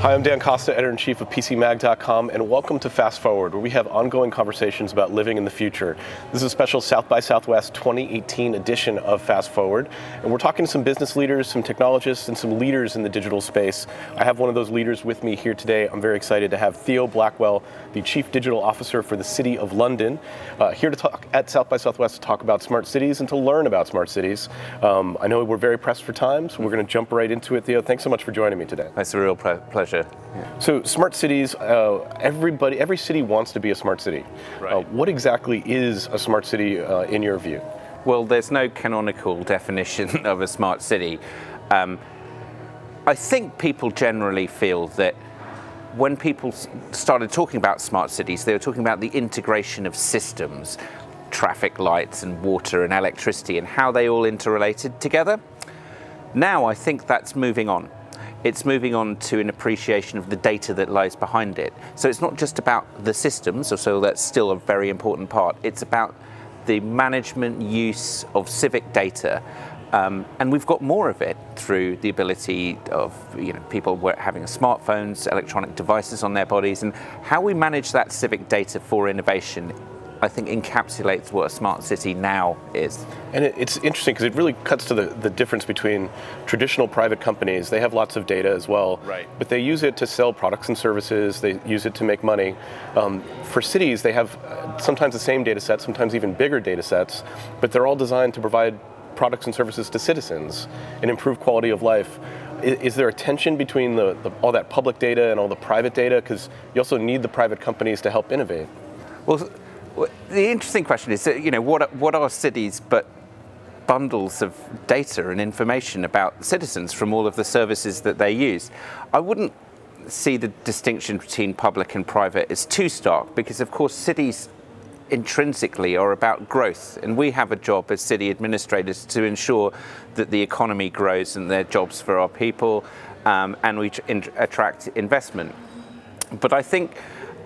Hi, I'm Dan Costa, editor-in-chief of PCMag.com, and welcome to Fast Forward, where we have ongoing conversations about living in the future. This is a special South by Southwest 2018 edition of Fast Forward, and we're talking to some business leaders, some technologists, and some leaders in the digital space. I have one of those leaders with me here today. I'm very excited to have Theo Blackwell, the Chief Digital Officer for the City of London, here to talk at South by Southwest to talk about smart cities and to learn about smart cities. I know we're very pressed for time, so we're going to jump right into it. Theo, thanks so much for joining me today. It's a real pleasure. Yeah. So smart cities, every city wants to be a smart city. Right. What exactly is a smart city in your view? Well, there's no canonical definition of a smart city. I think people generally feel that when people started talking about smart cities, they were talking about the integration of systems, traffic lights and water and electricity, and how they all interrelated together. Now I think that's moving on. It's moving on to an appreciation of the data that lies behind it. So it's not just about the systems, so that's still a very important part. It's about the management use of civic data. And we've got more of it through the ability of people having smartphones, electronic devices on their bodies, and how we manage that civic data for innovation, I think, encapsulates what a smart city now is. And it's interesting because it really cuts to the difference between traditional private companies. They have lots of data as well, right, but they use it to sell products and services. They use it to make money. For cities, they have sometimes the same data sets, sometimes even bigger data sets, but they're all designed to provide products and services to citizens and improve quality of life. Is there a tension between all that public data and all the private data? Because you also need the private companies to help innovate. Well, the interesting question is, what are cities but bundles of data and information about citizens from all of the services that they use? I wouldn't see the distinction between public and private as too stark, because of course cities intrinsically are about growth, and we have a job as city administrators to ensure that the economy grows and there are jobs for our people, and we attract investment. But I think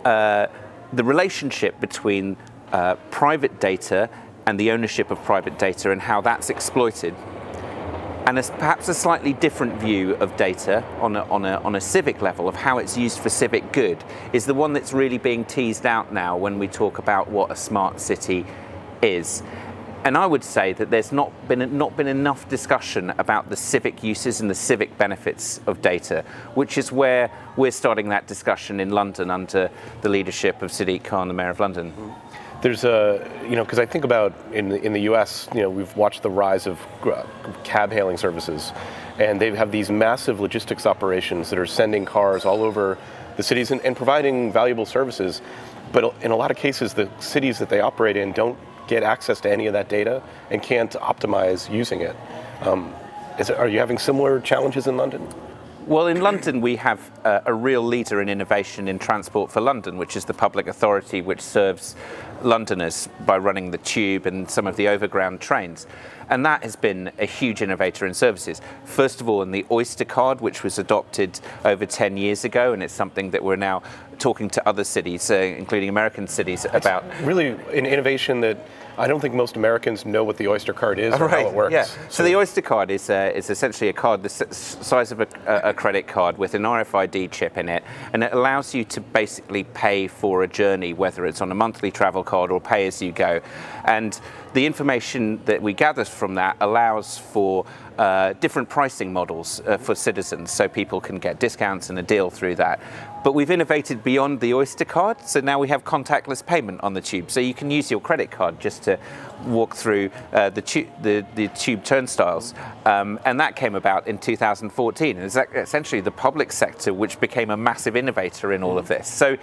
the relationship between private data and the ownership of private data and how that's exploited, and perhaps a slightly different view of data on a civic level of how it's used for civic good, is the one that's really being teased out now when we talk about what a smart city is. And I would say that there's not been enough discussion about the civic uses and the civic benefits of data, which is where we're starting that discussion in London under the leadership of Sadiq Khan, the Mayor of London. There's because I think about in the U.S., we've watched the rise of cab hailing services, and they have these massive logistics operations that are sending cars all over the cities and providing valuable services. But in a lot of cases, the cities that they operate in don't get access to any of that data and can't optimize using it. Are you having similar challenges in London? Well, in London, we have a real leader in innovation in Transport for London, which is the public authority which serves Londoners by running the tube and some of the overground trains. And that has been a huge innovator in services. First of all, in the Oyster card, which was adopted over 10 years ago, and it's something that we're now talking to other cities, including American cities, about. Really an innovation that I don't think most Americans know what the Oyster card is or how it works. Yeah. So the Oyster card is essentially a card the size of a credit card with an RFID chip in it, and it allows you to basically pay for a journey, whether it's on a monthly travel card or pay as you go. And the information that we gather from that allows for different pricing models for citizens, so people can get discounts and a deal through that. But we've innovated beyond the Oyster card, so now we have contactless payment on the tube. So you can use your credit card just to walk through the tube turnstiles. And that came about in 2014. It's essentially the public sector which became a massive innovator in all of this. So,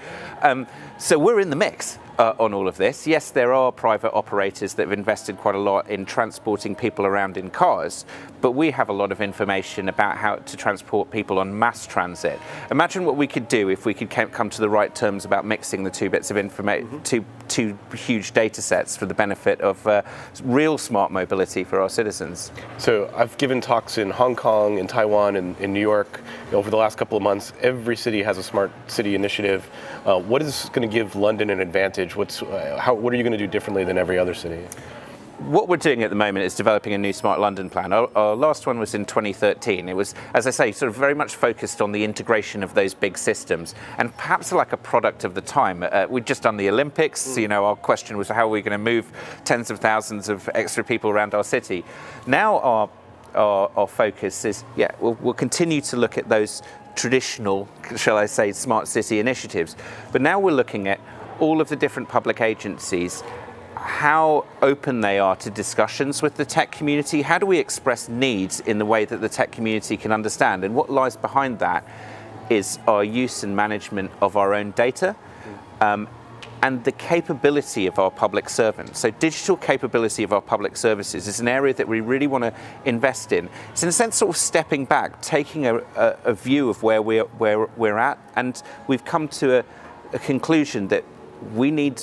so we're in the mix on all of this. Yes, there are private operators that have invested quite a lot in transporting people around in cars, but we have a lot of information about how to transport people on mass transit. Imagine what we could do if we could come to the right terms about mixing the two bits of information, two huge data sets for the benefit of real smart mobility for our citizens. So I've given talks in Hong Kong, in Taiwan, and in New York over the last couple of months. Every city has a smart city initiative. What is going to give London an advantage? What are you going to do differently than every other city? what we're doing at the moment is developing a new Smart London plan. Our last one was in 2013. It was, as I say, sort of very much focused on the integration of those big systems, and perhaps like a product of the time. We'd just done the Olympics. You know, our question was how are we going to move tens of thousands of extra people around our city. Now our focus is, we'll continue to look at those traditional, shall I say, smart city initiatives, but now we're looking at all of the different public agencies, how open they are to discussions with the tech community. How do we express needs in the way that the tech community can understand? And what lies behind that is our use and management of our own data, and the capability of our public servants. So digital capability of our public services is an area that we really want to invest in. It's in a sense sort of stepping back, taking a view of where we're at, and we've come to a conclusion that we need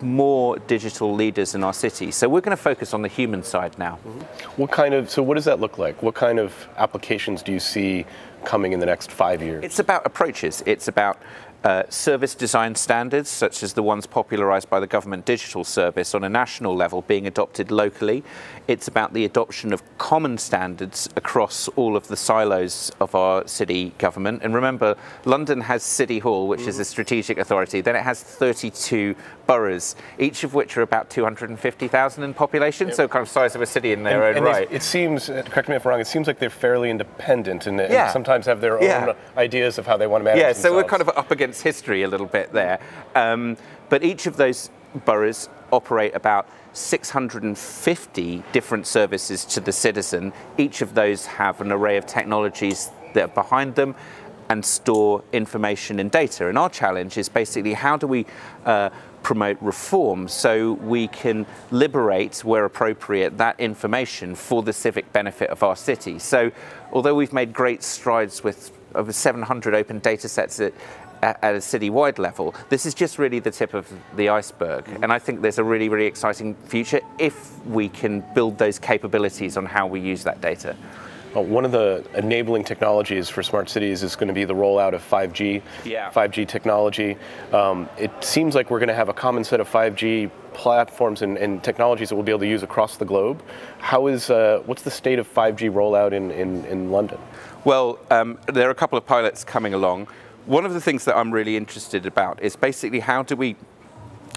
more digital leaders in our city. So we're going to focus on the human side now. So what does that look like? What kind of applications do you see coming in the next 5 years? It's about approaches. It's about service design standards, such as the ones popularized by the Government Digital Service on a national level, being adopted locally. It's about the adoption of common standards across all of the silos of our city government. And remember, London has City Hall, which is a strategic authority. Then it has 32 boroughs, each of which are about 250,000 in population, so kind of size of a city in their own right. It seems, correct me if I'm wrong, it seems like they're fairly independent and sometimes have their own ideas of how they want to manage themselves. So we're kind of up against history a little bit there. But each of those boroughs operate about 650 different services to the citizen. Each of those have an array of technologies that are behind them and store information and data. And our challenge is basically how do we promote reform so we can liberate, where appropriate, that information for the civic benefit of our city. So although we've made great strides with over 700 open data sets at a citywide level, this is just really the tip of the iceberg. And I think there's a really, really exciting future if we can build those capabilities on how we use that data. One of the enabling technologies for smart cities is going to be the rollout of 5G, 5G technology. It seems like we're going to have a common set of 5G platforms and technologies that we'll be able to use across the globe. What's the state of 5G rollout in London? Well, there are a couple of pilots coming along. One of the things that I'm really interested about is basically how do we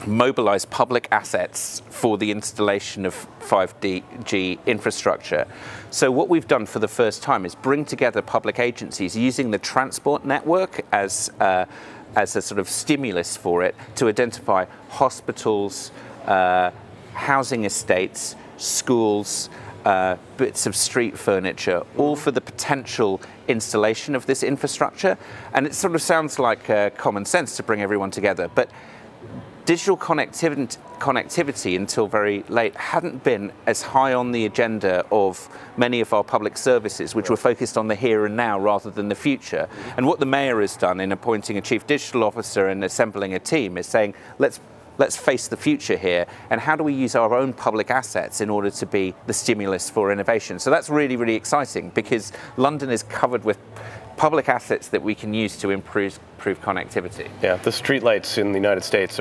mobilize public assets for the installation of 5G infrastructure. So what we've done for the first time is bring together public agencies using the transport network as a sort of stimulus for it to identify hospitals, housing estates, schools, bits of street furniture, all for the potential installation of this infrastructure. And it sort of sounds like common sense to bring everyone together, but digital connectivity until very late hadn't been as high on the agenda of many of our public services, which were focused on the here and now rather than the future. And what the mayor has done in appointing a chief digital officer and assembling a team is saying, let's face the future here, and how do we use our own public assets in order to be the stimulus for innovation? So that's really, really exciting, because London is covered with public assets that we can use to improve connectivity. Yeah, the streetlights in the United States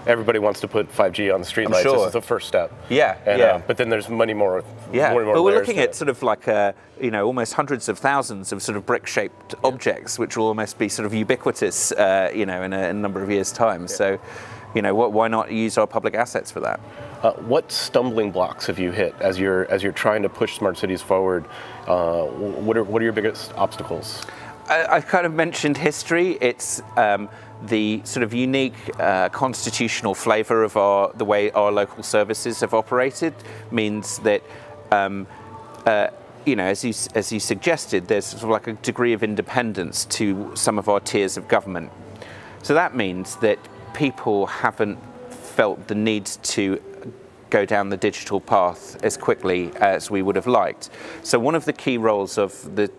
everybody wants to put 5G on the streetlights. Sure. This is the first step. Yeah, but then there's many more. But we're looking at sort of like almost hundreds of thousands of sort of brick-shaped objects, which will almost be sort of ubiquitous, in a number of years' time. So, why not use our public assets for that? What stumbling blocks have you hit as you're trying to push smart cities forward? What are your biggest obstacles? I kind of mentioned history. It's the sort of unique constitutional flavour of the way our local services have operated means that, as you suggested, there's sort of like a degree of independence to some of our tiers of government. So that means that people haven't felt the need to go down the digital path as quickly as we would have liked. So one of the key roles of the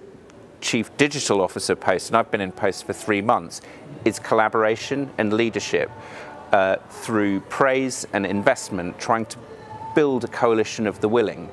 Chief Digital Officer post, and I've been in post for 3 months, is collaboration and leadership through praise and investment, trying to build a coalition of the willing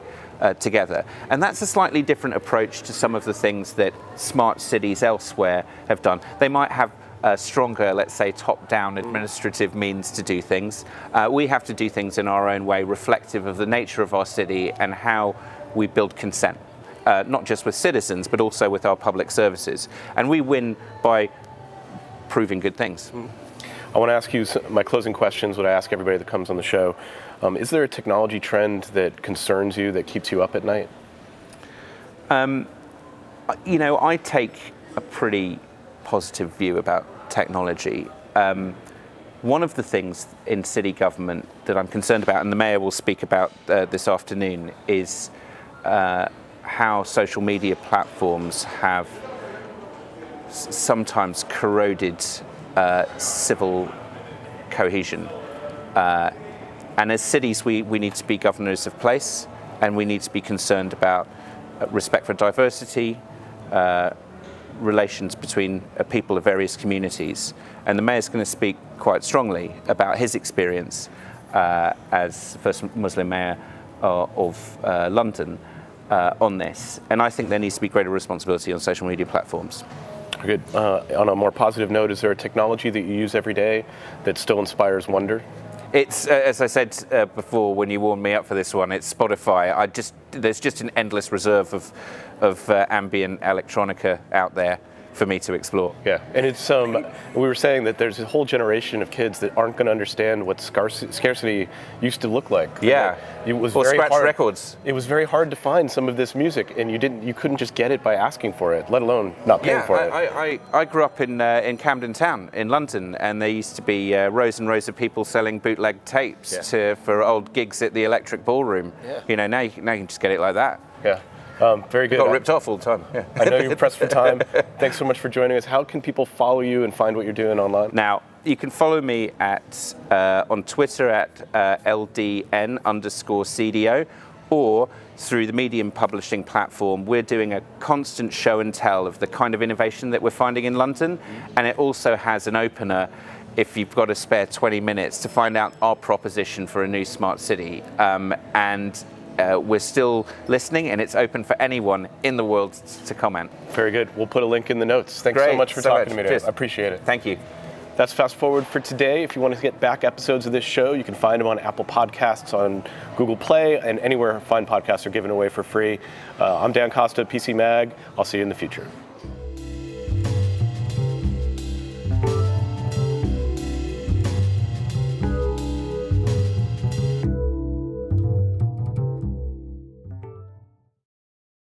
together. And that's a slightly different approach to some of the things that smart cities elsewhere have done. They might have stronger, let's say, top-down administrative means to do things. We have to do things in our own way, reflective of the nature of our city and how we build consent, not just with citizens, but also with our public services. And we win by proving good things. I want to ask you my closing questions, what I ask everybody that comes on the show. Is there a technology trend that concerns you, that keeps you up at night? You know, I take a pretty positive view about technology. One of the things in city government that I'm concerned about, and the Mayor will speak about this afternoon, is how social media platforms have sometimes corroded civil cohesion. And as cities, we need to be governors of place, and we need to be concerned about respect for diversity, relations between people of various communities. And the Mayor's going to speak quite strongly about his experience as first Muslim Mayor of London on this. And I think there needs to be greater responsibility on social media platforms. Good. On a more positive note, is there a technology that you use every day that still inspires wonder? It's, as I said before when you warmed me up for this one, it's Spotify. There's just an endless reserve of ambient electronica out there for me to explore. Yeah, and it's we were saying that there's a whole generation of kids that aren't going to understand what scarcity used to look like. Yeah, it was or very scratch hard. records. It was very hard to find some of this music, and you couldn't just get it by asking for it, let alone not paying for it. I grew up in Camden Town in London, and there used to be rows and rows of people selling bootleg tapes for old gigs at the Electric Ballroom. Yeah. You know, now you can just get it like that. Yeah. Very good. Got ripped off all the time. Yeah. I know you're pressed for time. Thanks so much for joining us. How can people follow you and find what you're doing online? Now, you can follow me on Twitter at LDN_CDO, or through the Medium publishing platform. We're doing a constant show and tell of the kind of innovation that we're finding in London, and it also has an opener if you've got a spare 20 minutes to find out our proposition for a new smart city. We're still listening, and it's open for anyone in the world to comment. Very good. We'll put a link in the notes. Thanks so much for talking to me today. I appreciate it. Thank you. That's Fast Forward for today. If you want to get back episodes of this show, you can find them on Apple Podcasts, on Google Play, and anywhere fine podcasts are given away for free. I'm Dan Costa, PC Mag. I'll see you in the future.